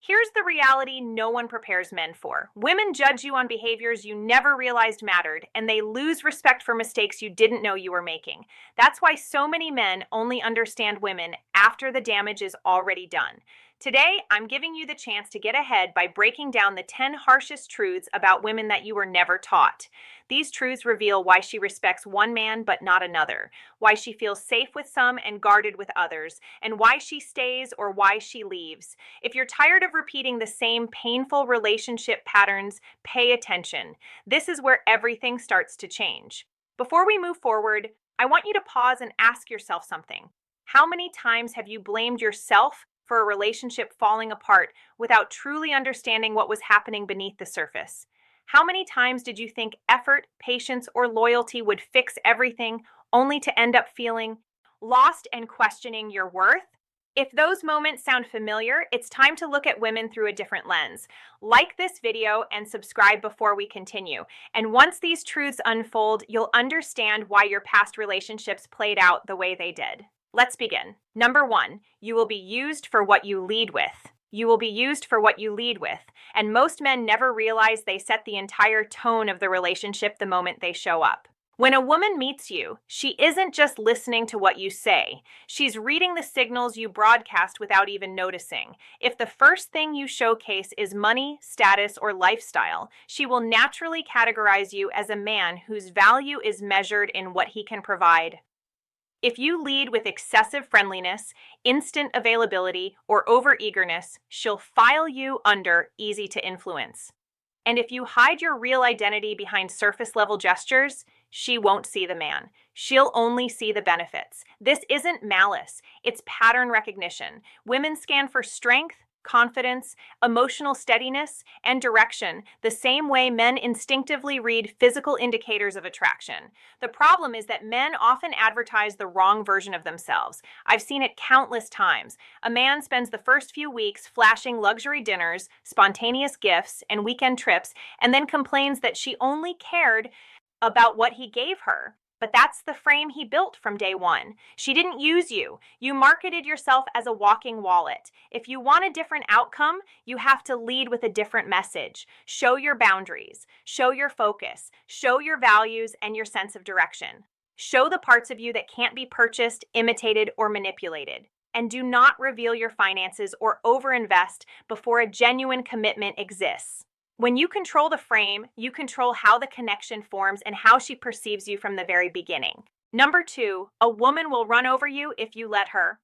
Here's the reality no one prepares men for. Women judge you on behaviors you never realized mattered, and they lose respect for mistakes you didn't know you were making. That's why so many men only understand women after the damage is already done. Today, I'm giving you the chance to get ahead by breaking down the 10 harshest truths about women that you were never taught. These truths reveal why she respects one man but not another, why she feels safe with some and guarded with others, and why she stays or why she leaves. If you're tired of repeating the same painful relationship patterns, pay attention. This is where everything starts to change. Before we move forward, I want you to pause and ask yourself something. How many times have you blamed yourself for a relationship falling apart without truly understanding what was happening beneath the surface? How many times did you think effort, patience, or loyalty would fix everything, only to end up feeling lost and questioning your worth? If those moments sound familiar, it's time to look at women through a different lens. Like this video and subscribe before we continue. And once these truths unfold, you'll understand why your past relationships played out the way they did. Let's begin. Number 1, you will be used for what you lead with. You will be used for what you lead with. And most men never realize they set the entire tone of the relationship the moment they show up. When a woman meets you, she isn't just listening to what you say. She's reading the signals you broadcast without even noticing. If the first thing you showcase is money, status, or lifestyle, she will naturally categorize you as a man whose value is measured in what he can provide. If you lead with excessive friendliness, instant availability, or overeagerness, she'll file you under easy to influence. And if you hide your real identity behind surface-level gestures, she won't see the man. She'll only see the benefits. This isn't malice, it's pattern recognition. Women scan for strength, confidence, emotional steadiness, and direction, the same way men instinctively read physical indicators of attraction. The problem is that men often advertise the wrong version of themselves. I've seen it countless times. A man spends the first few weeks flashing luxury dinners, spontaneous gifts, and weekend trips, and then complains that she only cared about what he gave her. But that's the frame he built from day one. She didn't use you. You marketed yourself as a walking wallet. If you want a different outcome, you have to lead with a different message. Show your boundaries. Show your focus. Show your values and your sense of direction. Show the parts of you that can't be purchased, imitated, or manipulated. And do not reveal your finances or overinvest before a genuine commitment exists. When you control the frame, you control how the connection forms and how she perceives you from the very beginning. Number 2, a woman will run over you if you let her.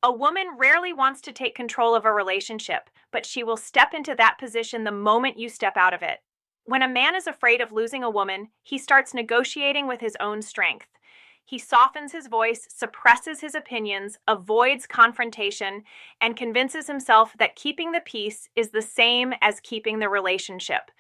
A woman rarely wants to take control of a relationship, but she will step into that position the moment you step out of it. When a man is afraid of losing a woman, he starts negotiating with his own strength. He softens his voice, suppresses his opinions, avoids confrontation, and convinces himself that keeping the peace is the same as keeping the relationship.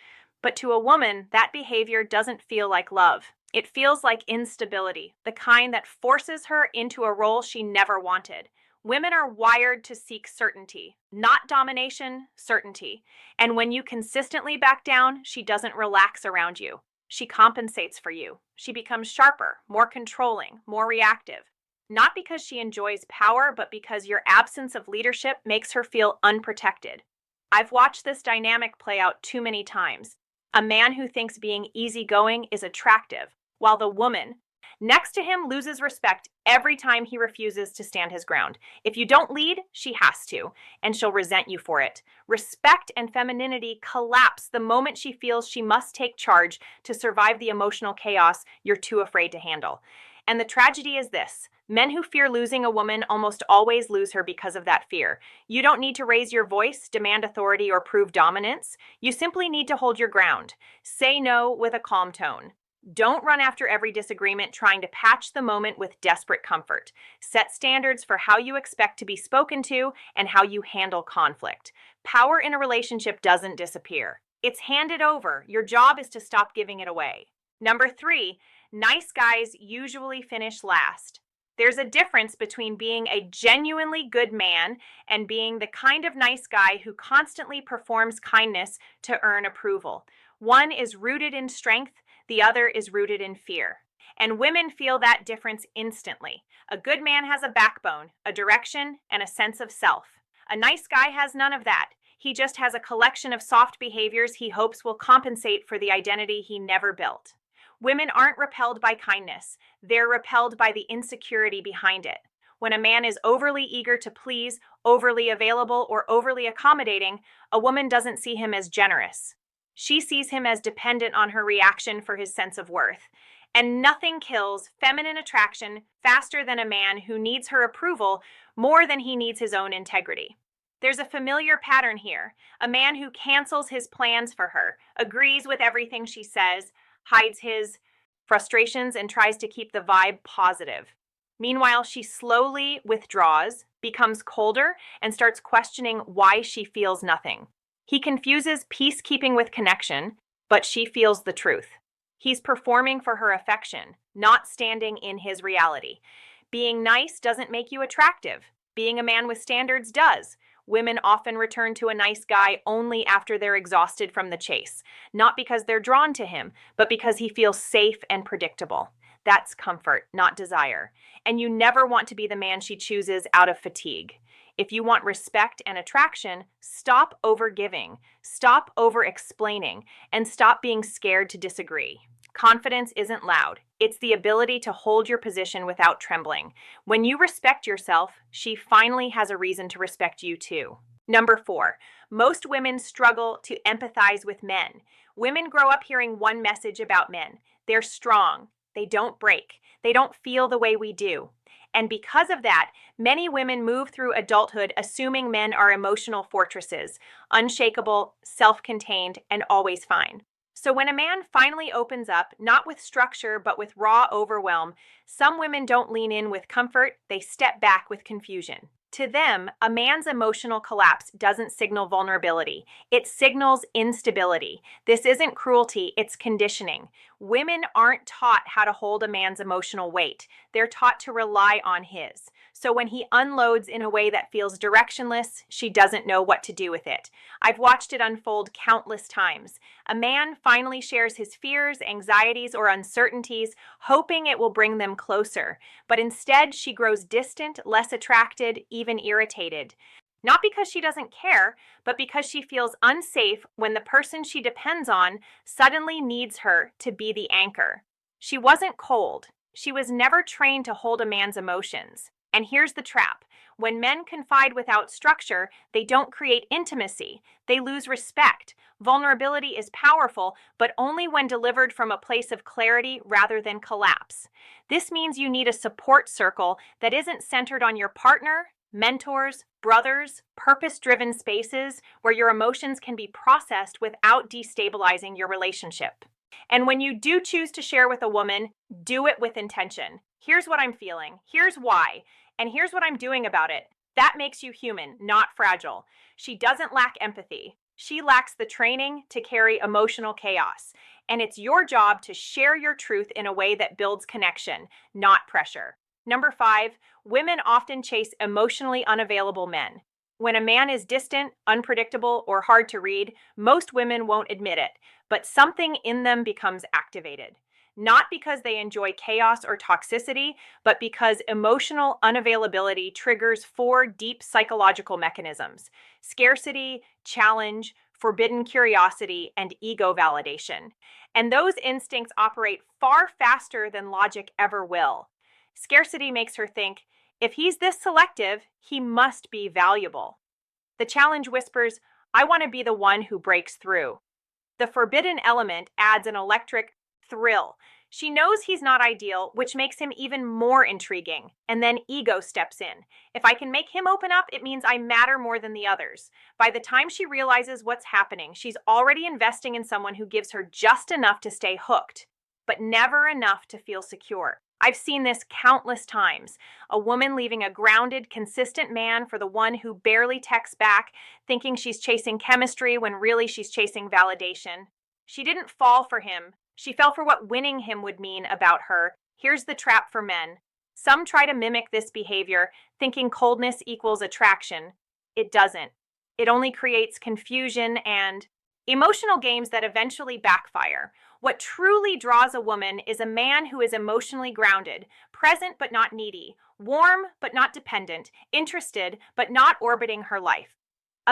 But to a woman, that behavior doesn't feel like love. It feels like instability, the kind that forces her into a role she never wanted. Women are wired to seek certainty, not domination, certainty. And when you consistently back down, she doesn't relax around you. She compensates for you. She becomes sharper, more controlling, more reactive. Not because she enjoys power, but because your absence of leadership makes her feel unprotected. I've watched this dynamic play out too many times. A man who thinks being easygoing is attractive, while the woman next to him loses respect every time he refuses to stand his ground. If you don't lead, she has to, and she'll resent you for it. Respect and femininity collapse the moment she feels she must take charge to survive the emotional chaos you're too afraid to handle. And the tragedy is this: men who fear losing a woman almost always lose her because of that fear. You don't need to raise your voice, demand authority, or prove dominance. You simply need to hold your ground. Say no with a calm tone. Don't run after every disagreement trying to patch the moment with desperate comfort. Set standards for how you expect to be spoken to and how you handle conflict. Power in a relationship doesn't disappear. It's handed over. Your job is to stop giving it away. Number 3, nice guys usually finish last. There's a difference between being a genuinely good man and being the kind of nice guy who constantly performs kindness to earn approval. One is rooted in strength, the other is rooted in fear. And women feel that difference instantly. A good man has a backbone, a direction, and a sense of self. A nice guy has none of that. He just has a collection of soft behaviors he hopes will compensate for the identity he never built. Women aren't repelled by kindness, they're repelled by the insecurity behind it. When a man is overly eager to please, overly available, or overly accommodating, a woman doesn't see him as generous. She sees him as dependent on her reaction for his sense of worth. And nothing kills feminine attraction faster than a man who needs her approval more than he needs his own integrity. There's a familiar pattern here. A man who cancels his plans for her, agrees with everything she says, hides his frustrations, and tries to keep the vibe positive. Meanwhile, she slowly withdraws, becomes colder, and starts questioning why she feels nothing. He confuses peacekeeping with connection, but she feels the truth. He's performing for her affection, not standing in his reality. Being nice doesn't make you attractive. Being a man with standards does. Women often return to a nice guy only after they're exhausted from the chase, not because they're drawn to him, but because he feels safe and predictable. That's comfort, not desire. And you never want to be the man she chooses out of fatigue. If you want respect and attraction, stop over-giving, stop over-explaining, and stop being scared to disagree. Confidence isn't loud. It's the ability to hold your position without trembling. When you respect yourself, she finally has a reason to respect you too. Number 4, most women struggle to empathize with men. Women grow up hearing one message about men. They're strong. They don't break. They don't feel the way we do. And because of that, many women move through adulthood assuming men are emotional fortresses, unshakable, self-contained, and always fine. So when a man finally opens up, not with structure, but with raw overwhelm, some women don't lean in with comfort, they step back with confusion. To them, a man's emotional collapse doesn't signal vulnerability. It signals instability. This isn't cruelty, it's conditioning. Women aren't taught how to hold a man's emotional weight. They're taught to rely on his. So when he unloads in a way that feels directionless, she doesn't know what to do with it. I've watched it unfold countless times. A man finally shares his fears, anxieties, or uncertainties, hoping it will bring them closer. But instead, she grows distant, less attracted, even irritated. Not because she doesn't care, but because she feels unsafe when the person she depends on suddenly needs her to be the anchor. She wasn't cold. She was never trained to hold a man's emotions. And here's the trap. When men confide without structure, they don't create intimacy. They lose respect. Vulnerability is powerful, but only when delivered from a place of clarity rather than collapse. This means you need a support circle that isn't centered on your partner, mentors, brothers, purpose-driven spaces where your emotions can be processed without destabilizing your relationship. And when you do choose to share with a woman, do it with intention. Here's what I'm feeling. Here's why. And here's what I'm doing about it. That makes you human, not fragile. She doesn't lack empathy. She lacks the training to carry emotional chaos. And it's your job to share your truth in a way that builds connection, not pressure. Number 5, women often chase emotionally unavailable men. When a man is distant, unpredictable, or hard to read, most women won't admit it, but something in them becomes activated. Not because they enjoy chaos or toxicity, but because emotional unavailability triggers 4 deep psychological mechanisms: scarcity, challenge, forbidden curiosity, and ego validation. And those instincts operate far faster than logic ever will. Scarcity makes her think, if he's this selective, he must be valuable. The challenge whispers, I want to be the one who breaks through. The forbidden element adds an electric thrill. She knows he's not ideal, which makes him even more intriguing. And then ego steps in. If I can make him open up, it means I matter more than the others. By the time she realizes what's happening, she's already investing in someone who gives her just enough to stay hooked, but never enough to feel secure. I've seen this countless times. A woman leaving a grounded, consistent man for the one who barely texts back, thinking she's chasing chemistry when really she's chasing validation. She didn't fall for him. She fell for what winning him would mean about her. Here's the trap for men. Some try to mimic this behavior, thinking coldness equals attraction. It doesn't. It only creates confusion and emotional games that eventually backfire. What truly draws a woman is a man who is emotionally grounded, present but not needy, warm but not dependent, interested but not orbiting her life.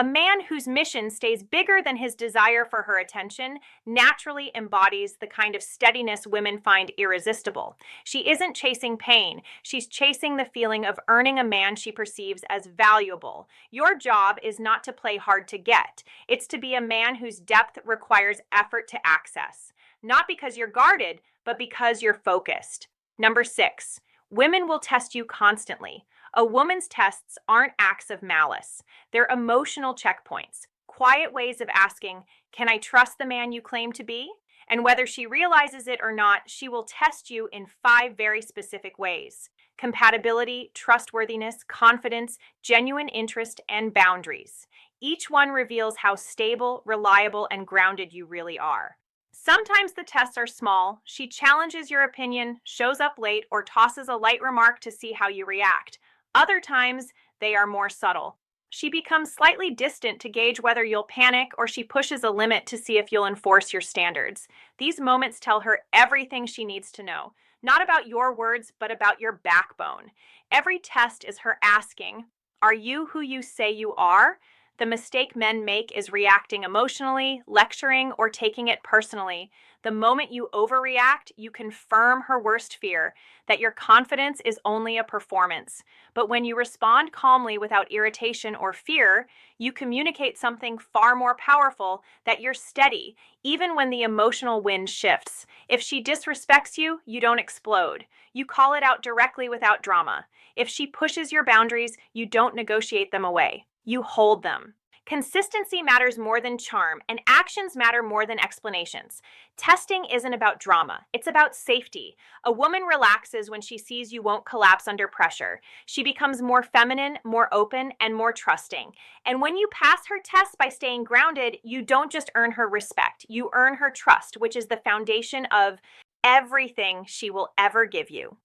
A man whose mission stays bigger than his desire for her attention naturally embodies the kind of steadiness women find irresistible. She isn't chasing pain, she's chasing the feeling of earning a man she perceives as valuable. Your job is not to play hard to get, it's to be a man whose depth requires effort to access. Not because you're guarded, but because you're focused. Number 6, women will test you constantly. A woman's tests aren't acts of malice. They're emotional checkpoints, quiet ways of asking, can I trust the man you claim to be? And whether she realizes it or not, she will test you in 5 very specific ways: compatibility, trustworthiness, confidence, genuine interest, and boundaries. Each one reveals how stable, reliable, and grounded you really are. Sometimes the tests are small. She challenges your opinion, shows up late, or tosses a light remark to see how you react. Other times, they are more subtle. She becomes slightly distant to gauge whether you'll panic, or she pushes a limit to see if you'll enforce your standards. These moments tell her everything she needs to know, not about your words, but about your backbone. Every test is her asking, are you who you say you are? The mistake men make is reacting emotionally, lecturing, or taking it personally. The moment you overreact, you confirm her worst fear, that your confidence is only a performance. But when you respond calmly without irritation or fear, you communicate something far more powerful, that you're steady, even when the emotional wind shifts. If she disrespects you, you don't explode. You call it out directly without drama. If she pushes your boundaries, you don't negotiate them away. You hold them. Consistency matters more than charm, and actions matter more than explanations. Testing isn't about drama, it's about safety. A woman relaxes when she sees you won't collapse under pressure. She becomes more feminine, more open, and more trusting. And when you pass her test by staying grounded, you don't just earn her respect, you earn her trust, which is the foundation of everything she will ever give you.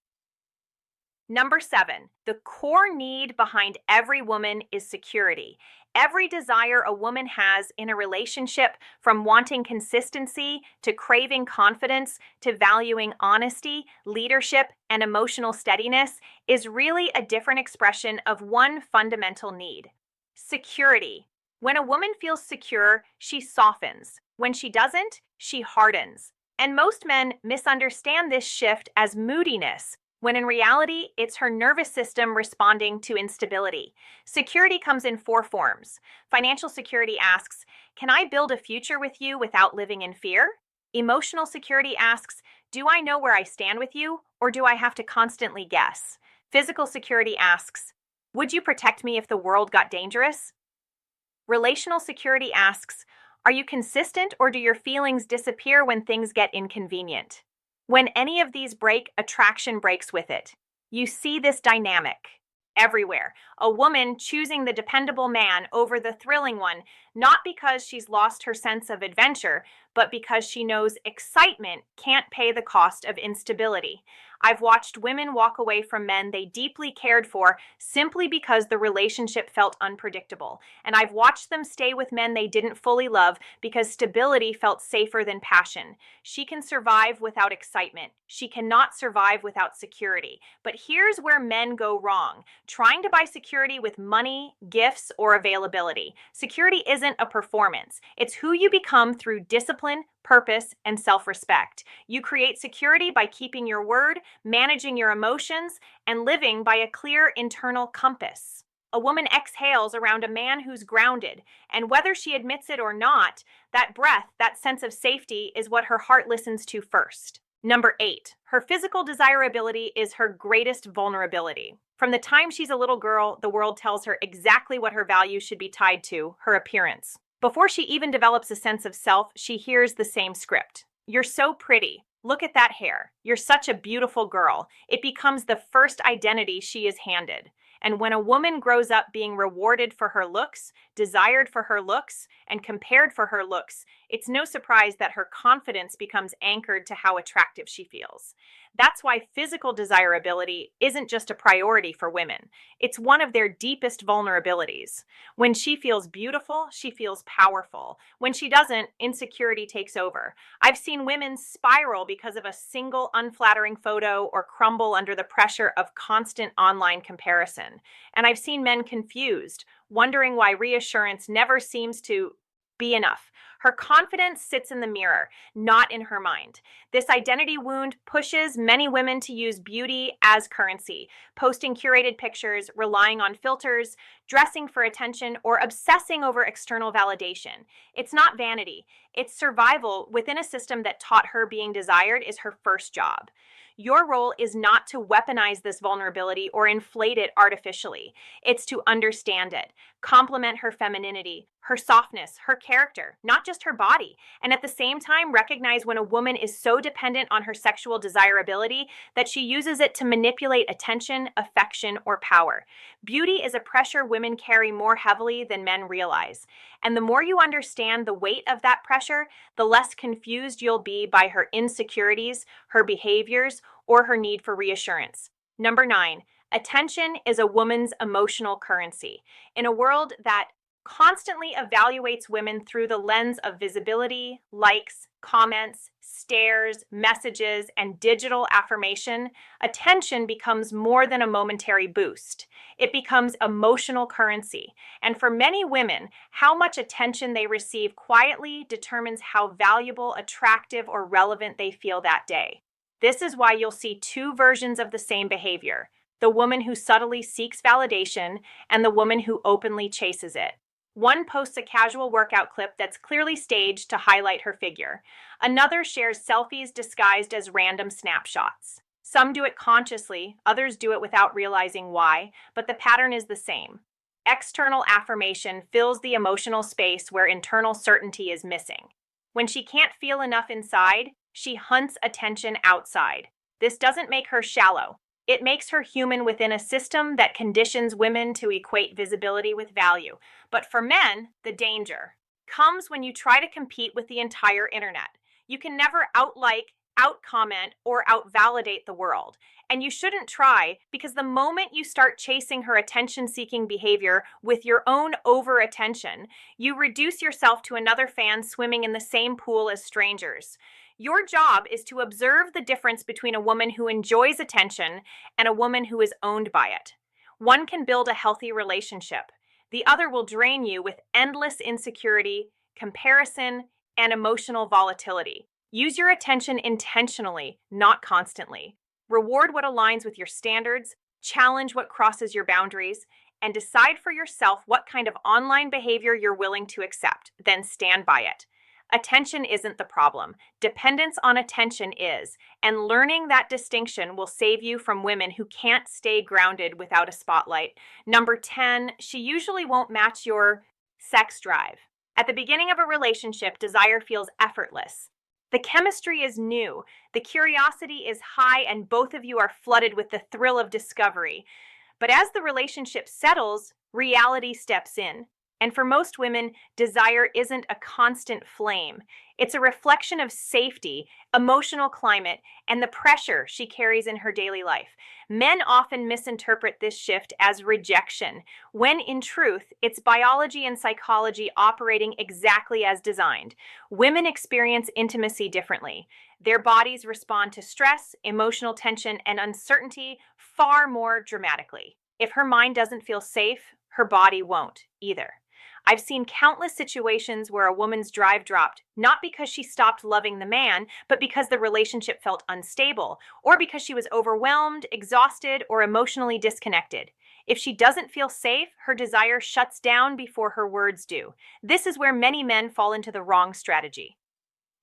Number 7, the core need behind every woman is security. Every desire a woman has in a relationship, from wanting consistency to craving confidence to valuing honesty, leadership, and emotional steadiness, is really a different expression of one fundamental need: security. When a woman feels secure, she softens. When she doesn't, she hardens. And most men misunderstand this shift as moodiness, when in reality, it's her nervous system responding to instability. Security comes in 4 forms. Financial security asks, can I build a future with you without living in fear? Emotional security asks, do I know where I stand with you, or do I have to constantly guess? Physical security asks, would you protect me if the world got dangerous? Relational security asks, are you consistent, or do your feelings disappear when things get inconvenient? When any of these break, attraction breaks with it. You see this dynamic everywhere. A woman choosing the dependable man over the thrilling one, not because she's lost her sense of adventure, but because she knows excitement can't pay the cost of instability. I've watched women walk away from men they deeply cared for simply because the relationship felt unpredictable. And I've watched them stay with men they didn't fully love because stability felt safer than passion. She can survive without excitement. She cannot survive without security. But here's where men go wrong: trying to buy security with money, gifts, or availability. Security isn't a performance. It's who you become through discipline, purpose, and self-respect. You create security by keeping your word, managing your emotions, and living by a clear internal compass. A woman exhales around a man who's grounded, and whether she admits it or not, that breath, that sense of safety, is what her heart listens to first. Number 8, her physical desirability is her greatest vulnerability. From the time she's a little girl, the world tells her exactly what her value should be tied to: her appearance. Before she even develops a sense of self, she hears the same script. You're so pretty. Look at that hair. You're such a beautiful girl. It becomes the first identity she is handed. And when a woman grows up being rewarded for her looks, desired for her looks, and compared for her looks, it's no surprise that her confidence becomes anchored to how attractive she feels. That's why physical desirability isn't just a priority for women. It's one of their deepest vulnerabilities. When she feels beautiful, she feels powerful. When she doesn't, insecurity takes over. I've seen women spiral because of a single unflattering photo or crumble under the pressure of constant online comparison. And I've seen men confused, wondering why reassurance never seems to be enough. Her confidence sits in the mirror, not in her mind. This identity wound pushes many women to use beauty as currency, posting curated pictures, relying on filters, dressing for attention, or obsessing over external validation. It's not vanity, it's survival within a system that taught her being desired is her first job. Your role is not to weaponize this vulnerability or inflate it artificially. It's to understand it, complement her femininity, her softness, her character, not just her body, and at the same time recognize when a woman is so dependent on her sexual desirability that she uses it to manipulate attention, affection, or power. Beauty is a pressure women carry more heavily than men realize, and the more you understand the weight of that pressure, the less confused you'll be by her insecurities, her behaviors, or her need for reassurance. Number 9, attention is a woman's emotional currency. In a world that constantly evaluates women through the lens of visibility, likes, comments, stares, messages, and digital affirmation, attention becomes more than a momentary boost. It becomes emotional currency. And for many women, how much attention they receive quietly determines how valuable, attractive, or relevant they feel that day. This is why you'll see two versions of the same behavior: the woman who subtly seeks validation and the woman who openly chases it. One posts a casual workout clip that's clearly staged to highlight her figure. Another shares selfies disguised as random snapshots. Some do it consciously, others do it without realizing why, but the pattern is the same. External affirmation fills the emotional space where internal certainty is missing. When she can't feel enough inside, she hunts attention outside. This doesn't make her shallow. It makes her human within a system that conditions women to equate visibility with value. But for men, the danger comes when you try to compete with the entire internet. You can never outlike, outcomment, or outvalidate the world. And you shouldn't try, because the moment you start chasing her attention-seeking behavior with your own over-attention, you reduce yourself to another fan swimming in the same pool as strangers. Your job is to observe the difference between a woman who enjoys attention and a woman who is owned by it. One can build a healthy relationship. The other will drain you with endless insecurity, comparison, and emotional volatility. Use your attention intentionally, not constantly. Reward what aligns with your standards, challenge what crosses your boundaries, and decide for yourself what kind of online behavior you're willing to accept. Then stand by it. Attention isn't the problem. Dependence on attention is, and learning that distinction will save you from women who can't stay grounded without a spotlight. Number 10, she usually won't match your sex drive. At the beginning of a relationship, desire feels effortless. The chemistry is new, the curiosity is high, and both of you are flooded with the thrill of discovery. But as the relationship settles, reality steps in. And for most women, desire isn't a constant flame. It's a reflection of safety, emotional climate, and the pressure she carries in her daily life. Men often misinterpret this shift as rejection, when in truth, it's biology and psychology operating exactly as designed. Women experience intimacy differently. Their bodies respond to stress, emotional tension, and uncertainty far more dramatically. If her mind doesn't feel safe, her body won't either. I've seen countless situations where a woman's drive dropped, not because she stopped loving the man, but because the relationship felt unstable, or because she was overwhelmed, exhausted, or emotionally disconnected. If she doesn't feel safe, her desire shuts down before her words do. This is where many men fall into the wrong strategy.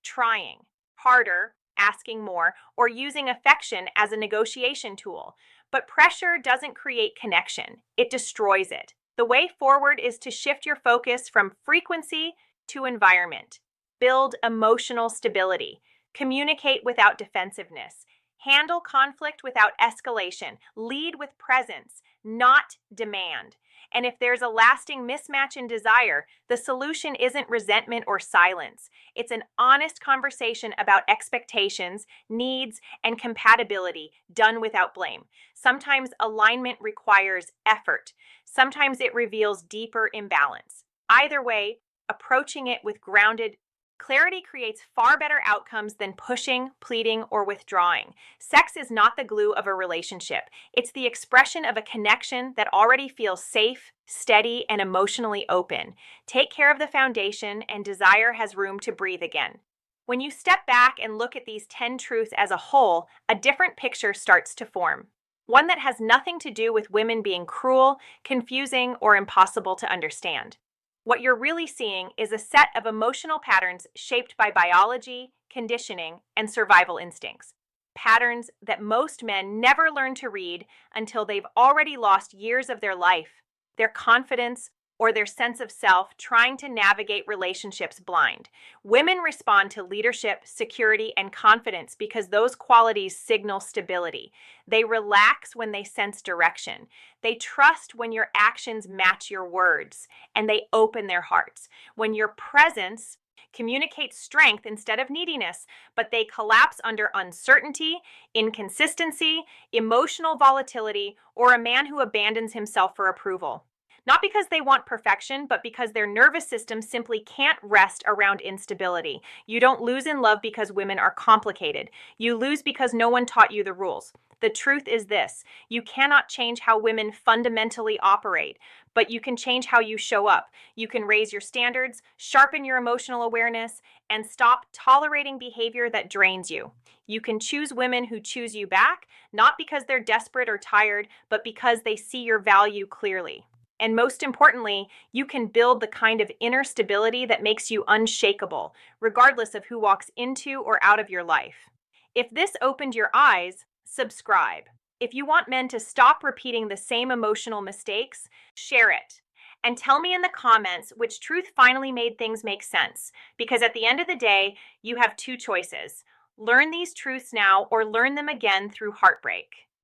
Trying harder, asking more, or using affection as a negotiation tool. But pressure doesn't create connection, it destroys it. The way forward is to shift your focus from frequency to environment. Build emotional stability. Communicate without defensiveness. Handle conflict without escalation. Lead with presence, not demand. And if there's a lasting mismatch in desire, the solution isn't resentment or silence. It's an honest conversation about expectations, needs, and compatibility done without blame. Sometimes alignment requires effort. Sometimes it reveals deeper imbalance. Either way, approaching it with grounded clarity creates far better outcomes than pushing, pleading, or withdrawing. Sex is not the glue of a relationship. It's the expression of a connection that already feels safe, steady, and emotionally open. Take care of the foundation, and desire has room to breathe again. When you step back and look at these 10 truths as a whole, a different picture starts to form. One that has nothing to do with women being cruel, confusing, or impossible to understand. What you're really seeing is a set of emotional patterns shaped by biology, conditioning, and survival instincts. Patterns that most men never learn to read until they've already lost years of their life, their confidence, or their sense of self trying to navigate relationships blind. Women respond to leadership, security, and confidence because those qualities signal stability. They relax when they sense direction. They trust when your actions match your words, and they open their hearts. When your presence communicates strength instead of neediness, but they collapse under uncertainty, inconsistency, emotional volatility, or a man who abandons himself for approval. Not because they want perfection, but because their nervous system simply can't rest around instability. You don't lose in love because women are complicated. You lose because no one taught you the rules. The truth is this: you cannot change how women fundamentally operate, but you can change how you show up. You can raise your standards, sharpen your emotional awareness, and stop tolerating behavior that drains you. You can choose women who choose you back, not because they're desperate or tired, but because they see your value clearly. And most importantly, you can build the kind of inner stability that makes you unshakable, regardless of who walks into or out of your life. If this opened your eyes, subscribe. If you want men to stop repeating the same emotional mistakes, share it. And tell me in the comments which truth finally made things make sense. Because at the end of the day, you have two choices: learn these truths now or learn them again through heartbreak.